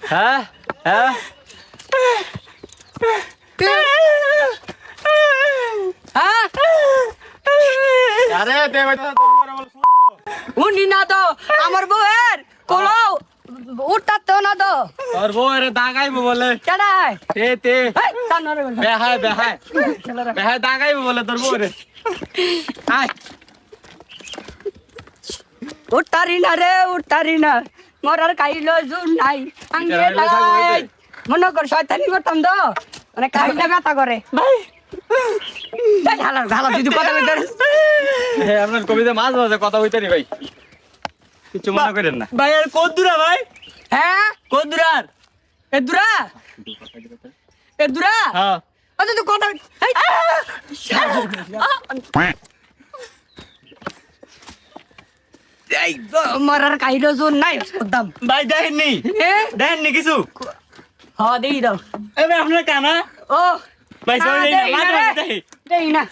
হ্যাঁ হ্যাঁ আরে উনি না তো আমার বউয়ের কোলো উঠতে না তো তোর বউ এর দাগাইবো বলে কেডাই তে তে তানরে বেহায় বেহায় বেহায় দাগাইবো বলে তোর বউ রে আয় উঠতারি না মরার কাইলো জুন নাই আঙ্গে নাই মনে কর শয়তানি করতাম তো মানে কাইলে ব্যথা করে ভাই হালা হালা যদি কথা বলতে হে আপনার কবিতা মাঝে মাঝে কথা হইতে নি ভাই কিছু মনে করেন না ভাই আর কোন দূরা ভাই হ্যাঁ কোন দূরার এদুরা হ্যাঁ আচ্ছা তুই কথা এই মরার কাইলো জুন নাই দাম ভাই দেখেননি দেখেননি কিছু হ দেই দাও এবার আপনার কানা ও ভাই সবাই দেই না মাঝে রে। মাঝে দেখি দেই না